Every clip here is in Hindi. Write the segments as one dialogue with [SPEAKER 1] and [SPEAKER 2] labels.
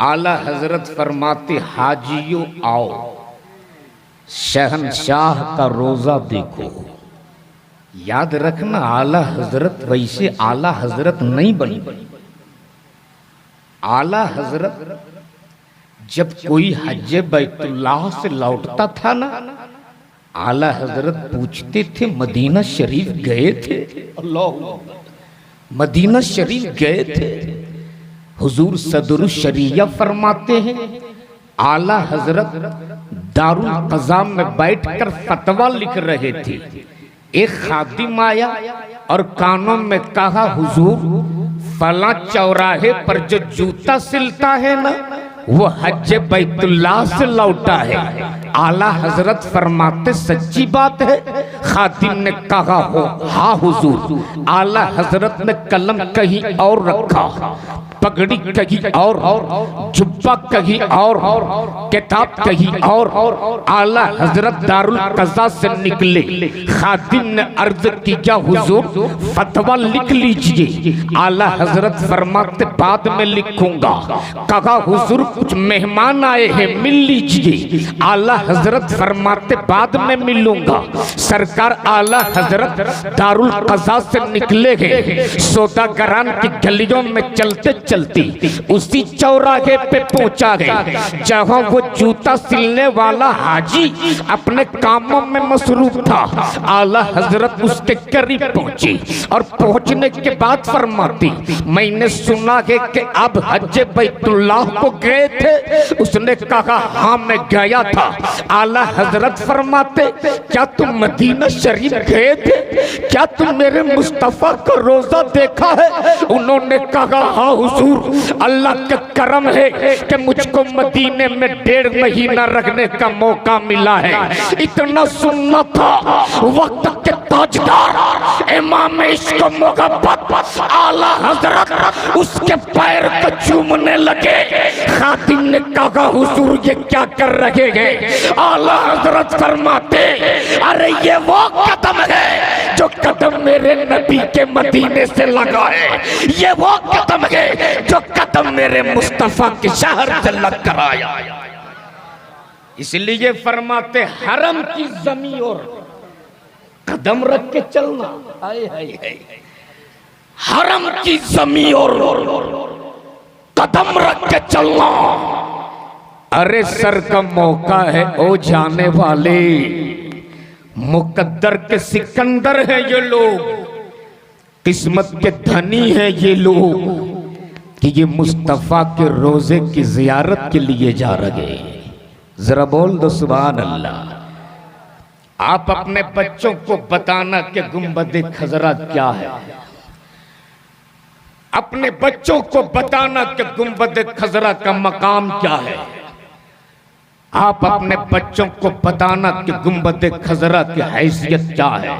[SPEAKER 1] आला हजरत फरमाते हाजियों आओ, शहनशाह का रोजा देखो। याद रखना आला हजरत वैसे आला हजरत नहीं बनी। आला हजरत जब कोई हज बैतुल्लाह से लौटता था ना, आला हजरत पूछते थे मदीना शरीफ गए थे? अल्लाह, मदीना शरीफ गए थे? हुजूर सदरुल शरिया फरमाते हैं आला हजरत दारुल क़ज़ा में बैठकर फतवा लिख रहे थे। एक खादिम आया और कानों में कहा हुजूर फला चौराहे पर जो जूता सिलता है ना वो हज बैतुल्लाह से लौटा है। आला हजरत फरमाते सच्ची बात है? खादिम ने कहा हो हाँ हुजूर। आला हजरत ने कलम कहीं और रखा, पगड़ी कहीं और, जुब्बा कहीं और, किताब कहीं और। आला हजरत दारुल क़ज़ा से निकले। खादिम ने अर्ज किया हुजूर फतवा लिख लीजिए। आला हजरत फरमाते बाद में लिखूंगा। कहा हुजूर कुछ मेहमान आए हैं मिल लीजिए। आला हजरत फरमाते बाद में मिलूंगा। सरकार आला हजरत दारुल क़ज़ा से निकले गए। सौदागरान की गलियों में चलते चलती उसी चौराहे पे पहुंचा गए जहां वो जूता सिलने वाला हाजी अपने कामों में मसरूफ था। आला हजरत उसके करीब पहुंची और पहुंचने के बाद फरमाती मैंने सुना है कि अब हज बैतुल्लाह को गए थे? उसने कहा हाँ मैं गया था। आला हजरत फरमाते क्या तुम मदीना शरीफ गए थे? क्या तुम मेरे मुस्तफा का रोजा देखा है? उन्होंने कहा हाँ हुजूर, अल्लाह का करम है कि मुझको मदीने में 1.5 महीना रखने का मौका मिला है। इतना सुनना था वक्त के ताजदार इमाम इश्क मोहब्बत आला हजरत उसके पैर को चूमने लगे। खादिम ने कहा हुजूर ये क्या कर रहे हैं? आला हजरत फरमाते अरे ये वो कदम है जो कदम मेरे नबी के मदीने से लगा है। ये वो कदम है जो कदम मेरे मुस्तफा के शहर से लग कर आया। इसलिए फरमाते हरम की जमीन और कदम रख के चलना। हाय हाय हाय, हरम की जमीन और कदम रख के चलना। अरे सर का मौका है ओ जाने वाले, मुकद्दर के सिकंदर है ये लोग, किस्मत के धनी है ये लोग कि ये मुस्तफा के रोजे की जियारत के लिए जा रहे हैं। जरा बोल दो सुभान अल्लाह। आप अपने बच्चों को बताना कि गुंबद खजरा क्या है। अपने बच्चों को बताना कि गुंबद खजरा का मकाम क्या है। आप अपने बच्चों को बताना कि गुंबद खजरा की हैसियत क्या है।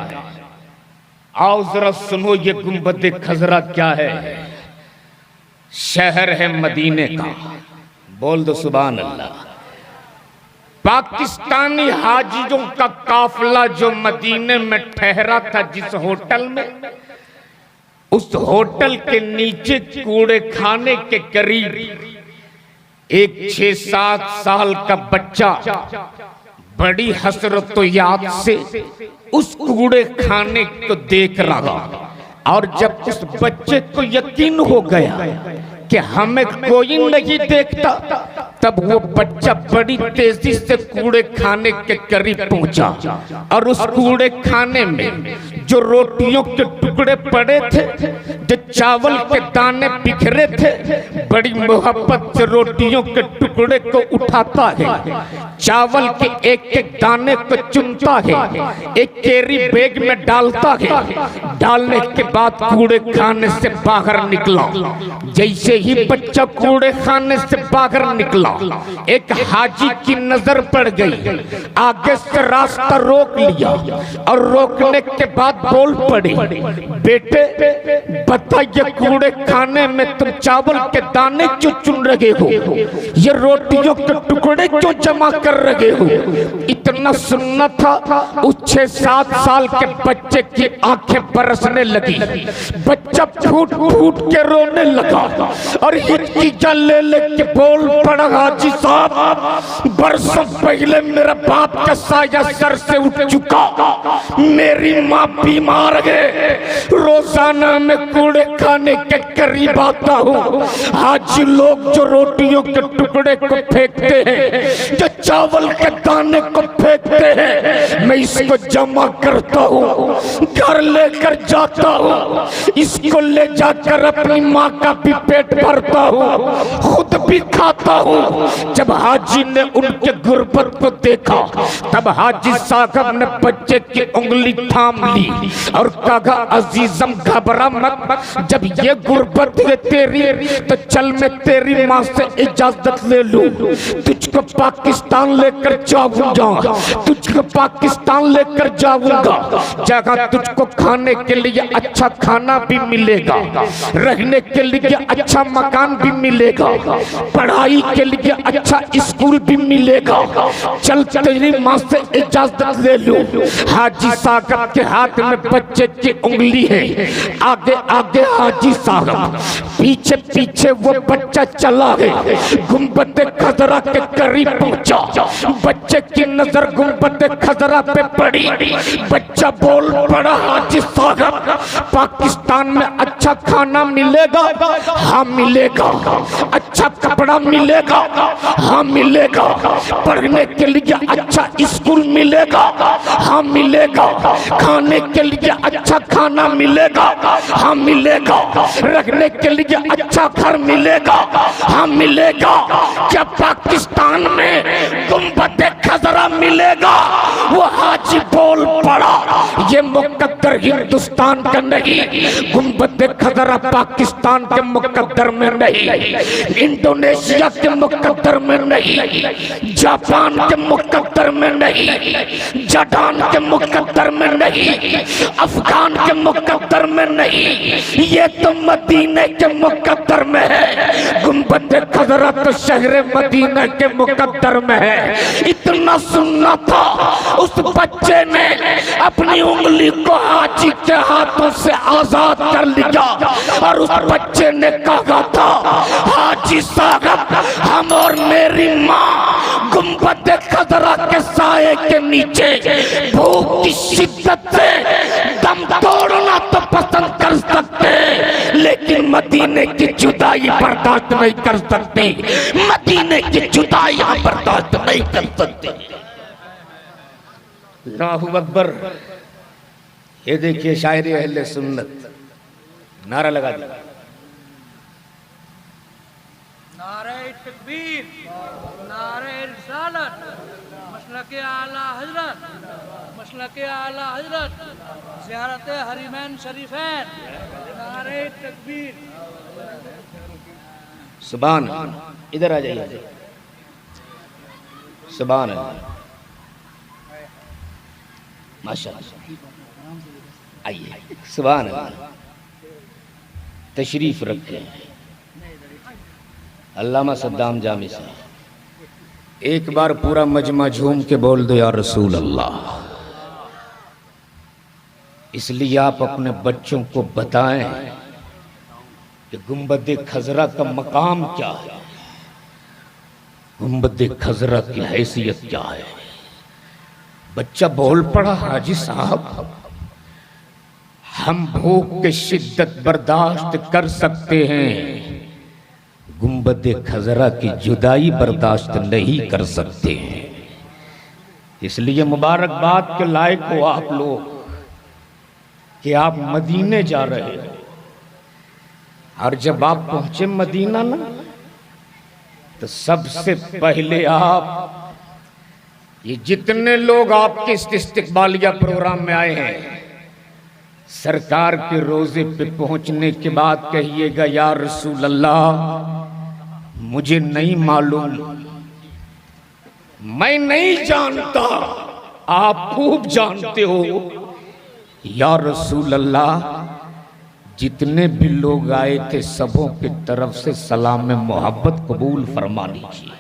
[SPEAKER 1] आओ जरा सुनो ये गुंबद खजरा क्या है। शहर है मदीने का, बोल दो सुभान अल्लाह। पाकिस्तानी हाजियों का काफिला जो मदीने में ठहरा था जिस होटल में, उस होटल के नीचे कूड़े खाने के करीब एक 6-7 साल का बच्चा बड़ी हसरत याद से उस कूड़े खाने को देख रहा। और जब उस बच्चे को यकीन हो गया कि हमें कोई नहीं देखता, तब वो बच्चा बड़ी तेजी से कूड़े खाने के करीब पहुंचा और उस कूड़े खाने में जो रोटियों के टुकड़े पड़े थे, जो चावल के दाने बिखरे थे, बड़ी मोहब्बत से रोटियों के टुकड़े को उठाता है, चावल के एक एक दाने को चुनता है, एक कैरी बैग में डालता है। डालने के बाद कूड़े खाने से बाहर निकला। जैसे ही बच्चा कूड़े खाने से बाहर निकला, एक हाजी की नजर पड़ गई। आगे से रास्ता रोक लिया और रोकने के बाद बोल पड़े, बेटे बताइए कूड़े खाने में तुम चावल के दाने क्यों चुन रहे हो? ये रोटियों के टुकड़े क्यों जमा कर रहे हो? इतना सुनना था। उस 6-7 साल के बच्चे की आंखें बरसने लगी, बच्चा फूट फूट के रोने लगा और हिचकिचां ले लेके बोल पड़ा, हाजी साहब बरसों पहले मेरा बाप का साया सर से उठ चुका, मेरी माँ बीमार है, रोजाना मैं कूड़े खाने के करीब आता हूँ। आज लोग जो रोटियों के टुकड़े को फेंकते हैं, जो चावल के दाने को फेंकते हैं, मैं इसको जमा करता हूँ, घर लेकर जाता हूँ, इसको ले जाकर अपनी माँ का भी पेट भरता हूँ, खुद भी खाता हूँ। जब हाजी ने उनके गुर्बत को देखा तब हाजी साहब ने बच्चे की उंगली थाम ली और कहा, अजीजम घबरा मत, जब ये गुर्बत है तेरी तो चल मैं तेरी माँ से इजाजत ले लूं, तुझको पाकिस्तान लेकर जाऊंगा, तुझको पाकिस्तान लेकर जाऊंगा, जगह तुझको खाने के लिए अच्छा खाना भी मिलेगा, रहने के लिए अच्छा मकान भी मिलेगा, पढ़ाई के लिए अच्छा स्कूल भी मिलेगा, चल तेरी माँ से इजाजत ले लूं। हाजी साहब के हाथ में बच्चे की उंगली है, आगे आगे हाजी साहब, पीछे पीछे वो बच्चा चला है, गुंबद खजरा के करीब पहुंचा, बच्चे की नजर गुंबद खजरा पे पड़ी, बच्चा बोल पड़ा, हाजी साहब पाकिस्तान में अच्छा खाना मिलेगा? हाँ मिलेगा। अच्छा कपड़ा मिलेगा? हाँ मिलेगा। पढ़ने के लिए अच्छा स्कूल मिलेगा? हाँ मिलेगा। खाने के लिए अच्छा खाना मिलेगा? हाँ मिलेगा। रखने के लिए अच्छा घर मिलेगा? हाँ मिलेगा। क्या पाकिस्तान में गुंबद खजरा मिलेगा? वो हाजी बोल पड़ा, ये मुकद्दर हिंदुस्तान का नहीं, गुंबद खजरा पाकिस्तान के मुकद्दर में नहीं, इंडोनेशिया के मुकद्दर में नहीं, जापान के मुकद्दर में नहीं, जर्डन के मुकद्दर में नहीं, अफगान के मुकद्दर में नहीं, ये तो मदीने के मुकद्दर में है। गुंबद खजरा तो शहर मदीना के मुकद्दर में है। इतना सुनना था, उस बच्चे ने अपनी उंगली को हाजी के हाथों से आजाद कर लिया और उस बच्चे ने कहा था, हाजी साहब हम और मेरी माँ गुंबद खजरा के साए के नीचे भूख की शिद्दत से दम तोड़ना तो पसंद कर सकते, लेकिन मदीने की जुदाई बर्दाश्त नहीं कर सकते, मदीने की जुदाई हम बर्दाश्त नहीं कर सकते। अल्लाहू अकबर। ये देखिए शायरी अहले सुन्नत, नारा लगा दिया,
[SPEAKER 2] नारे तकबीर, नारे रिसालत, मसलके आला हजरत, मसलके आला हजरत, ज़ियारत हरीमैन शरीफैन, नारे तकबीर।
[SPEAKER 1] सुभान अल्लाह। इधर आ जाइए, सुभान अल्लाह, माशाअल्लाह, आइए, सुभान अल्लाह, तशरीफ रखें। अल्लामा सद्दाम जामी से एक बार पूरा मजमा झूम के बोल दो, या रसूल अल्लाह। इसलिए आप अपने बच्चों को बताएं कि गुंबद खजरा का मकाम क्या है, गुंबद खजरा की हैसियत क्या है। बच्चा बोल पड़ा, हाजी साहब हम भूख की शिद्दत बर्दाश्त कर सकते हैं, गुंबद खजरा की जुदाई बर्दाश्त नहीं कर सकते हैं। इसलिए मुबारकबाद के लायक हो आप लोग कि आप मदीने जा रहे हैं। और जब आप पहुंचे मदीना ना, तो सबसे पहले आप, ये जितने लोग आपके इस्तिकबालिया प्रोग्राम में आए हैं, सरकार के रोजे पे पहुंचने के बाद कहिएगा, या रसूल अल्लाह मुझे नहीं मालूम, मैं नहीं जानता, आप खूब जानते हो, या रसूल अल्लाह जितने भी लोग आए थे सबों की तरफ से सलाम में मोहब्बत कबूल फरमा लीजिए,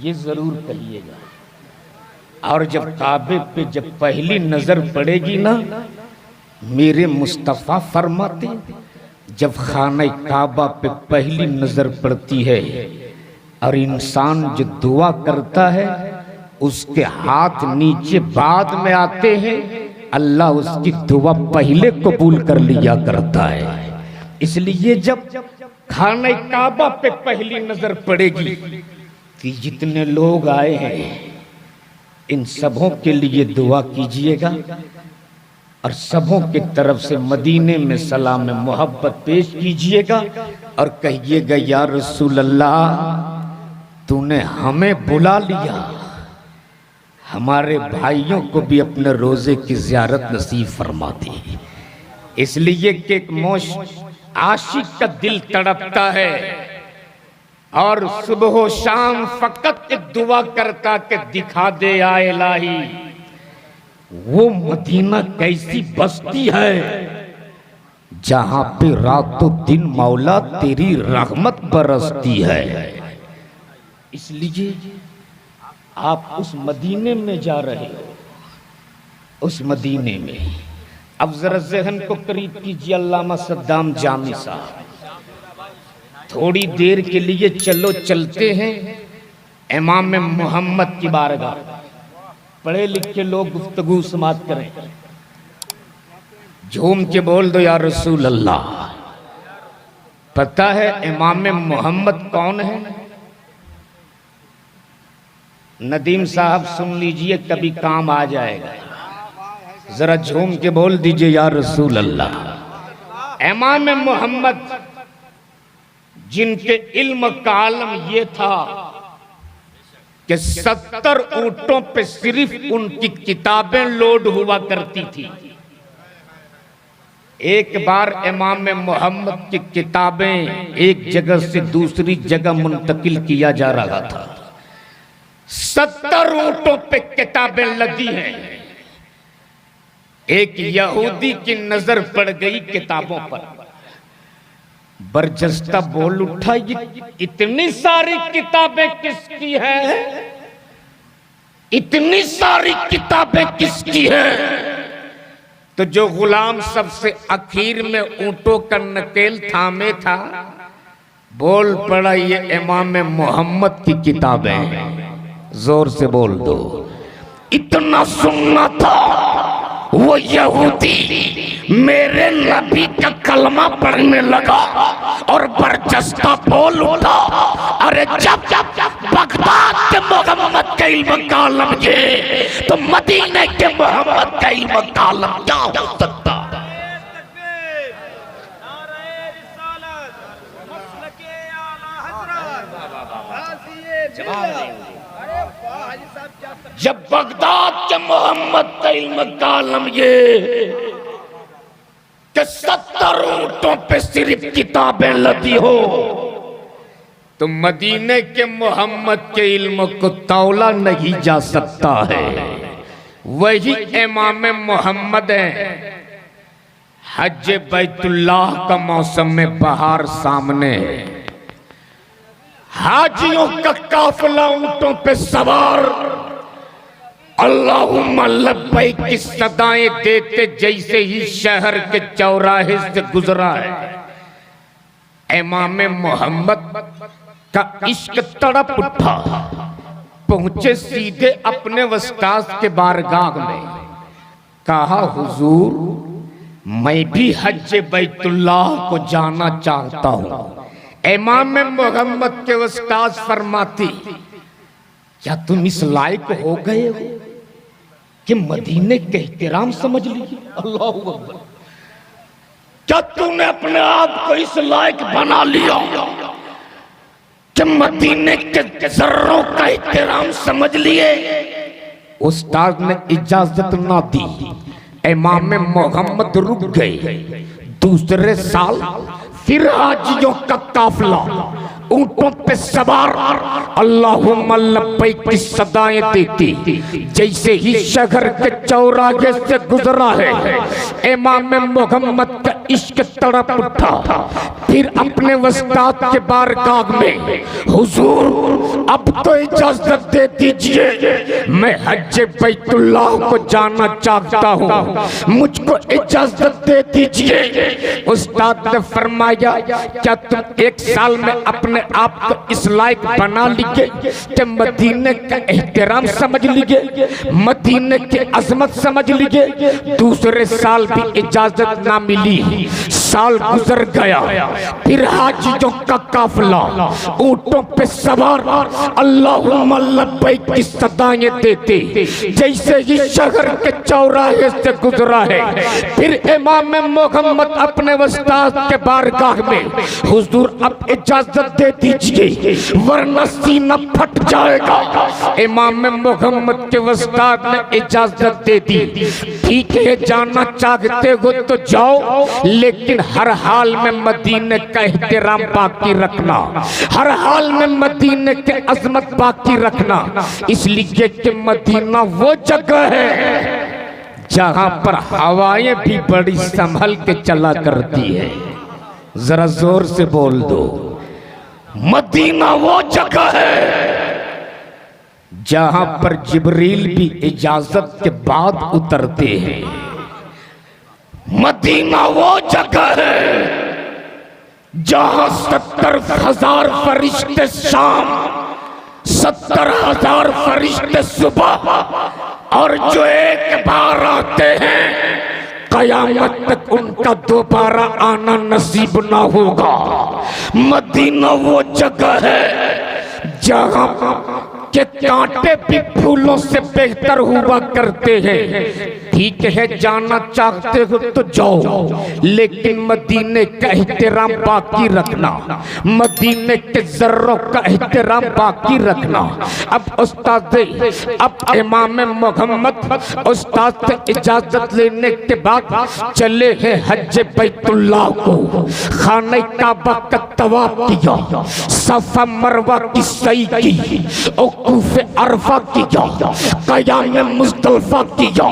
[SPEAKER 1] ये जरूर कहिएगा। और जब काबे पे जब पहली नजर पड़ेगी ना, मेरे मुस्तफ़ा फरमाते जब खाना काबा पे पहली नजर पड़ती है और इंसान जो दुआ करता है उसके हाथ नीचे बाद में आते हैं, अल्लाह उसकी दुआ पहले कबूल कर लिया करता है। इसलिए जब खाना काबा पे पहली नजर पड़ेगी कि जितने लोग आए हैं इन सबों के लिए दुआ कीजिएगा और सबों की तरफ से मदीने में सलाम मोहब्बत पेश कीजिएगा और कहिएगा या रसूल अल्लाह तूने हमें बुला लिया, हमारे भाइयों को भी अपने रोजे की ज़ियारत नसीब फरमा दी। इसलिए कि एक मोश आशिक का दिल तड़पता है और सुबह शाम फकत एक दुआ करता कि दिखा दे आए इलाही वो मदीना कैसी बस्ती है जहां पे रातों दिन मौला तेरी रहमत बरसती है। इसलिए आप उस मदीने में जा रहे हो, उस मदीने में अब जरा ज़हन को करीब कीजिए। अल्लामा सद्दाम जामी साहब, थोड़ी देर के लिए चलो चलते हैं इमाम मोहम्मद की बारगाह। पढ़े लिखे लोग गुफ्तगू समात करें, झूम के बोल दो या रसूल अल्लाह। पता है इमाम मोहम्मद कौन है? नदीम साहब सुन लीजिए, कभी काम आ जाएगा। जरा झूम के बोल दीजिए या रसूल अल्लाह। इमाम मोहम्मद जिनके इल्म का आलम ये था कि 70 ऊंटों पे सिर्फ उनकी किताबें लोड हुआ करती थी। एक बार इमाम मोहम्मद की किताबें एक जगह से दूसरी जगह मुंतकिल किया जा रहा था। 70 ऊंटों पे किताबें लदी हैं। एक यहूदी की नजर पड़ गई किताबों पर, बरजस्ता बोल उठा ये इतनी सारी किताबें किसकी है? इतनी सारी किताबें किसकी है? तो जो गुलाम सबसे आखिर में ऊंटों का नकेल थामे था बोल पड़ा ये इमाम मोहम्मद की किताबें। जोर से बोल दो। इतना सुनना था वो यहूदी मेरे नबी का कलमा पढ़ने लगा और बरजस्ता बोल उठा, अरे जब बगदाद के मोहम्मद का इल्म का आलम ये तो मदीने के मोहम्मद का इल्म का आलम क्या हो सकता? जब बगदाद के मोहम्मद का इल्म का आलम ये कि 70 ऊंटों पे सिर्फ किताबें लदी हो तो मदीने के मोहम्मद के इल्म को तौला नहीं जा सकता है। वही इमाम मोहम्मद है। हज बैतुल्लाह का मौसम में बहार सामने है, हाजियों का काफिला ऊंटों पे सवार अल्लाहुम्मा लब्बैक की सदाएं देते जैसे ही शहर के चौराहे से गुजरा है। इमाम मोहम्मद का इश्क तड़प उठा, पहुंचे सीधे अपने उस्ताद के बारगाह में। कहा हुजूर मैं भी हज बैतुल्लाह को जाना चाहता हूं। इमाम मोहम्मद के उस्ताद फरमाती क्या तुम इस लायक हो गए हो कि मदीने के एहतराम समझ लीजिए? अल्लाह अकबर। क्या तूने अपने आप को इस लायक बना लिया कि मदीने के जर्रों का एहतराम समझ लिए? उस्ताद ने इजाजत ना दी। इमाम मोहम्मद रुक गए। दूसरे साल फिर हाजियों का काफिला ऊंटों पे सवार अल्लाहुम्मा लब्बैक की सदाएं देती जैसे ही शहर के चौराहे से गुजरा है। इमाम मोहम्मद का इश्क तड़प उठा। फिर अपने वस्ताद के बारगाह में, हुजूर अब तो इजाजत दे दीजिए, मैं हज बैतुल्लाह को जाना चाहता हूँ, मुझको इजाजत दे दीजिए। उस्ताद ने फरमाया, क्या तुम एक साल में अपने आप को इस लायक बना लिए कि मदीने का एहतराम समझ लिए, मदीने की अजमत समझ लिए? दूसरे साल भी इजाजत ना मिली, साल गुजर गया। फिर हाजियों का काफिला ऊंटों पे सवार अल्लाहुम्मा लब्बैक की सदाएं देते जैसे ही शहर के चौराहे से गुजरा है। फिर इमाम मोहम्मद अपने उस्ताद के बारगाह में, हुजूर अब इजाजत दे दीजिए वरना सीना फट जाएगा। इमाम मोहम्मद के उस्ताद ने इजाजत दे दी। ठीक है, जाना चाहते हो तो जाओ, लेकिन हर हाल में मदीने का एहतराम बाकी रखना, हर हाल में मदीने के अजमत बाकी रखना, इसलिए कि मदीना वो जगह है जहां पर हवाएं भी बड़ी संभल के चला करती है। जरा जोर से बोल दो, मदीना वो जगह है जहां पर जिब्रील भी इजाजत के बाद उतरते हैं। मदीना वो जगह है जहां 70,000 फरिश्ते शाम, 70,000 फरिश्ते सुबह, और जो एक बार आते हैं कयामत तक उनका दोबारा आना नसीब ना होगा। मदीना वो जगह है जहां के कांटे भी फूलों से बेहतर हुआ करते हैं। ठीक है, जाना चाहते हो तो जाओ, लेकिन मदीने का एहतराम बाकी रखना, मदीने के जर्रों का एहतराम बाकी रखना। अब उस्ताद, अब इमाम मोहम्मद उस्ताद से इजाजत लेने के बाद चले हैं हज बैतुल्लाह को। खाने काबा का तवाफ किया, सफा मरवा की सई की, औकूफ अरफा किया, क़याम मुज़दलिफ़ा किया,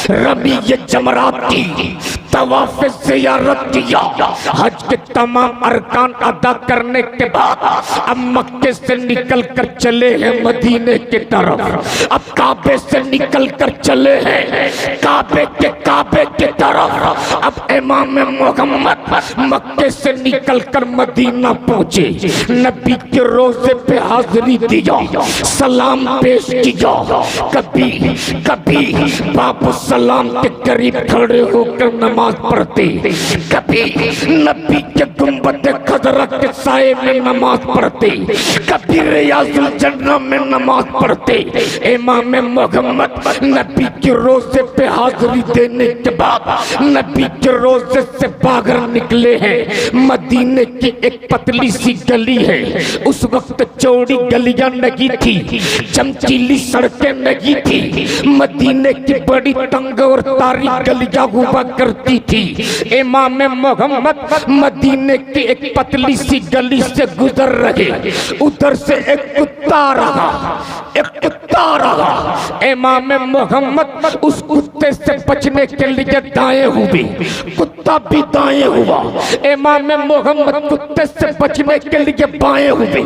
[SPEAKER 1] रमी जमरात की, तवाफ ज़ियारत किया। हज के तमाम अरकान अदा करने के बाद अब मक्के से निकल कर चले हैं मदीने की तरफ। अब काबे से निकल कर चले हैं काबे के तरफ। अब इमाम मोहम्मद मक्के से निकल कर मदीना पहुंचे, नबी के रोजे पे हाजिरी दिया, सलाम पेश किया। कभी बाबू सलाम के करीब खड़े होकर नमाज पढ़ते, कभी नबी के गुंबद खजरा के साए में नमाज पढ़ते, कभी रियाजुल जन्नह में नमाज पढ़ते। इमाम मोहम्मद नबी के रोजे पे हाजिरी देने के बाद नबी के रोजे से बाहर निकले हैं। मदीने की एक पतली सी गली है, उस वक्त चौड़ी गलियां नहीं थी, चमकीली सड़कें नहीं थी, मदीने की बड़ी तंग और तारीख गलियां हुआ करती थी। इमाम मोहम्मद मदीने की एक पतली सी गली से गुजर रहे, उधर से एक कुत्ता रहा। इमाम मोहम्मद उस कुत्ते से बचने के लिए दाएं हुए, कुत्ता भी दाएं हुआ। इमाम मोहम्मद कुत्ते से बचने के लिए बाएं हुए,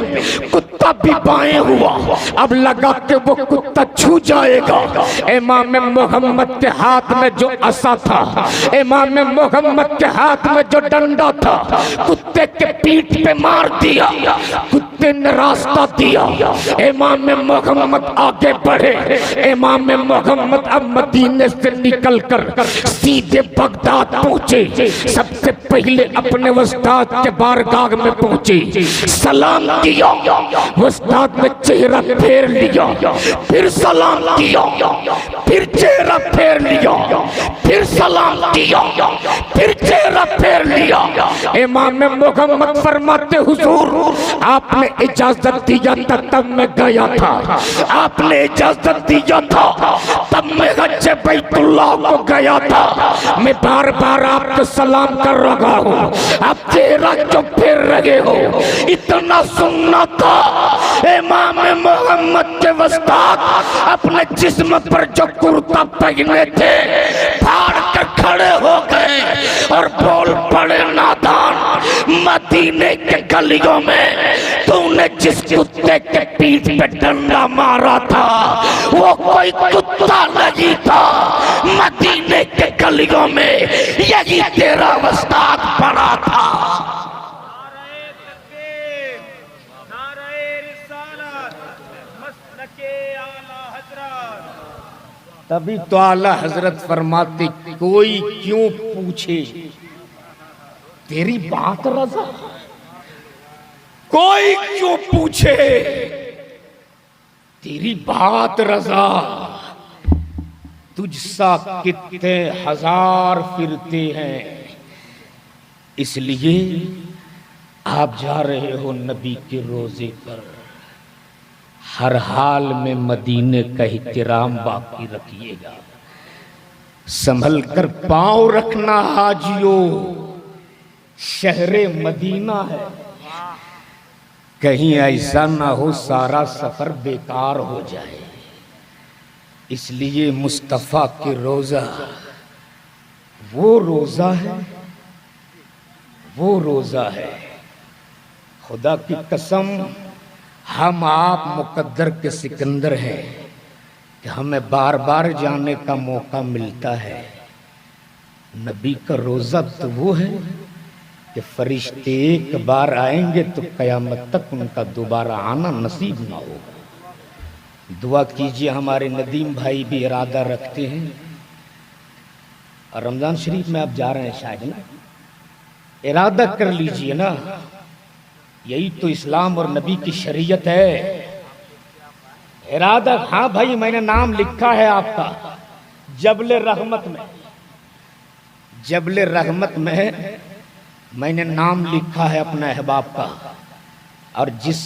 [SPEAKER 1] कुत्ता भी बाएं हुआ। अब लगा कि वो कुत्ता छू जाएगा। इमाम मोहम्मद के हाथ में जो असा था, इमाम मोहम्मद के हाथ में जो डंडा था, कुत्ते के पीठ पे मार दिया, कुत्ते ने रास्ता दिया। इमाम मोहम्मद आगे बढ़े। इमाम मोहम्मद अब मदीने से निकलकर सीधे बगदाद पहुंचे। सबसे पहले अपने उस्ताद के बारगाह में पहुंचे, सलाम किया, उस्ताद ने चेहरा फेर लिया, फिर सलाम किया, फिर चेहरा फेर लिया, फिर सलाम किया, फिर चेहरा फेर लिया। इमाम मोहम्मद फरमाते, हुजूर आपने इजाजत दिया था तब मैं गया था, आपने इजाजत दिया था तब मैं हज बैतुल्लाह को गया था। मैं बार बार आपको सलाम कर रहा हूँ, आप चेहरा क्यों फेर रहे हो? इतना सुनना था। इमाम मोहम्मद के उस्ताद अपने जिस्म पर जो कुर्ता पहने थे फाड़ कर खड़े हो गए और बोल पड़े, नादान, मदीने के गलियों में तूने जिस कुत्ते के पीठ पे डंडा मारा था वो कोई कुत्ता नहीं था। मदीने के गलियों में यही तेरा उस्ताद पड़ा था। तभी तो आला हजरत फरमाते, कोई क्यों पूछे तेरी बात रज़ा, कोई क्यों पूछे तेरी बात रज़ा, तुझसा कितने हजार फिरते हैं, इसलिए आप जा रहे हो नबी के रोजे पर, हर हाल में मदीने का एहतराम बाकी रखिएगा, संभल कर पांव रखना हाजियो, शहरे मदीना है, कहीं ऐसा ना हो सारा सफर बेकार हो जाए। इसलिए मुस्तफ़ा के रोजा वो रोजा है, वो रोजा है। खुदा की कसम, हम आप मुकद्दर के सिकंदर हैं कि हमें बार बार जाने का मौका मिलता है। नबी का रोजा तो वो है कि फरिश्ते एक बार आएंगे तो कयामत तक उनका दोबारा आना नसीब ना होगा। दुआ कीजिए, हमारे नदीम भाई भी इरादा रखते हैं और रमजान शरीफ में आप जा रहे हैं शायद ना, इरादा कर लीजिए ना, यही तो इस्लाम और नबी की शरीयत है। इरादा, हाँ भाई मैंने नाम लिखा है आपका जबले रहमत में, जबले रहमत में मैंने नाम लिखा है अपने अहबाब का, और जिस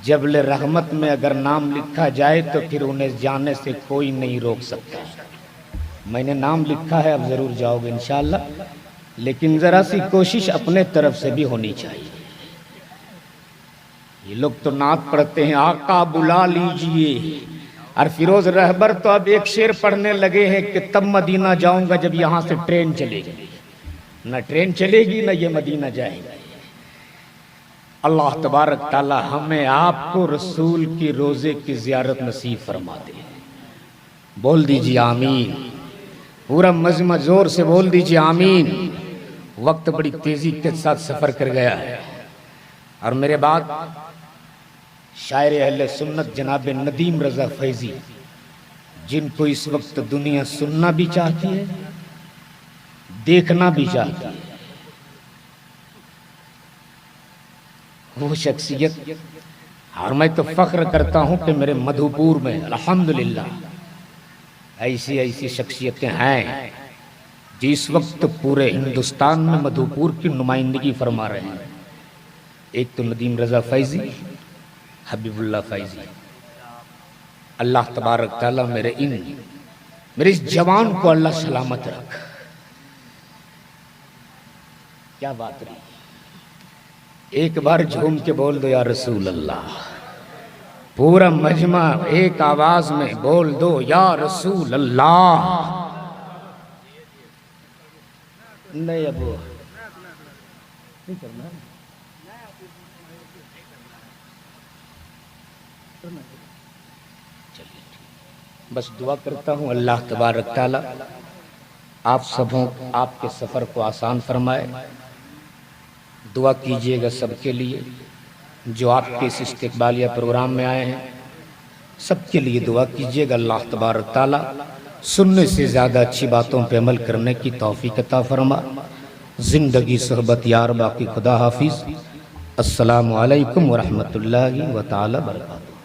[SPEAKER 1] जबले रहमत में अगर नाम लिखा जाए तो फिर उन्हें जाने से कोई नहीं रोक सकता। मैंने नाम लिखा है, अब जरूर जाओगे इंशाअल्लाह, लेकिन जरा सी कोशिश अपने तरफ से भी होनी चाहिए। ये लोग तो नात पढ़ते हैं, आका बुला लीजिए, और फिरोज रहबर तो अब एक शेर पढ़ने लगे हैं कि तब मदीना जाऊंगा जब यहाँ से ट्रेन चलेगी। न ट्रेन चलेगी न ये मदीना जाएगा। अल्लाह तबारक ताला हमें आपको रसूल के रोजे की जियारत नसीब फरमा दे। बोल दीजिए आमीन, पूरा मजमा जोर से बोल दीजिए आमीन। वक्त बड़ी तेजी के साथ सफर कर गया है, और मेरे बाद शायर अहले सुन्नत जनाब नदीम रजा फैजी, जिनको इस वक्त दुनिया सुनना भी चाहती है, देखना भी चाहती है, वो शख्सियत, और मैं तो फख्र करता हूं कि मेरे मधुपुर में अल्हम्दुलिल्लाह ऐसी ऐसी शख्सियतें हैं जिस वक्त पूरे हिंदुस्तान में मधुपुर की नुमाइंदगी फरमा रहे हैं। एक तो नदीम रजा फैजी, हबीबुल्लाह फैजी। अल्लाह तबारक ताला मेरे इस जवान को अल्लाह सलामत रख। क्या बात रही, एक बार झूम के बोल दो या रसूल अल्लाह। पूरा मजमा एक आवाज में बोल दो या रसूल अल्लाह। नहीं अब नहीं करना, चलिए बस दुआ करता हूँ अल्लाह तबारक ताला आप सबों आपके सफ़र को आसान फरमाए। दुआ कीजिएगा सबके लिए जो आपके इस इस्तिक़बालिया प्रोग्राम में आए हैं, सबके लिए दुआ कीजिएगा। अल्लाह तबारक ताला सुनने से ज़्यादा अच्छी बातों पे अमल करने की तौफ़ीक़ अता फरमा। ज़िंदगी सोहबत यार बाकी, खुदा हाफिज़। अस्सलामु अलैकुम व रहमतुल्लाहि व तआला बरकातहू।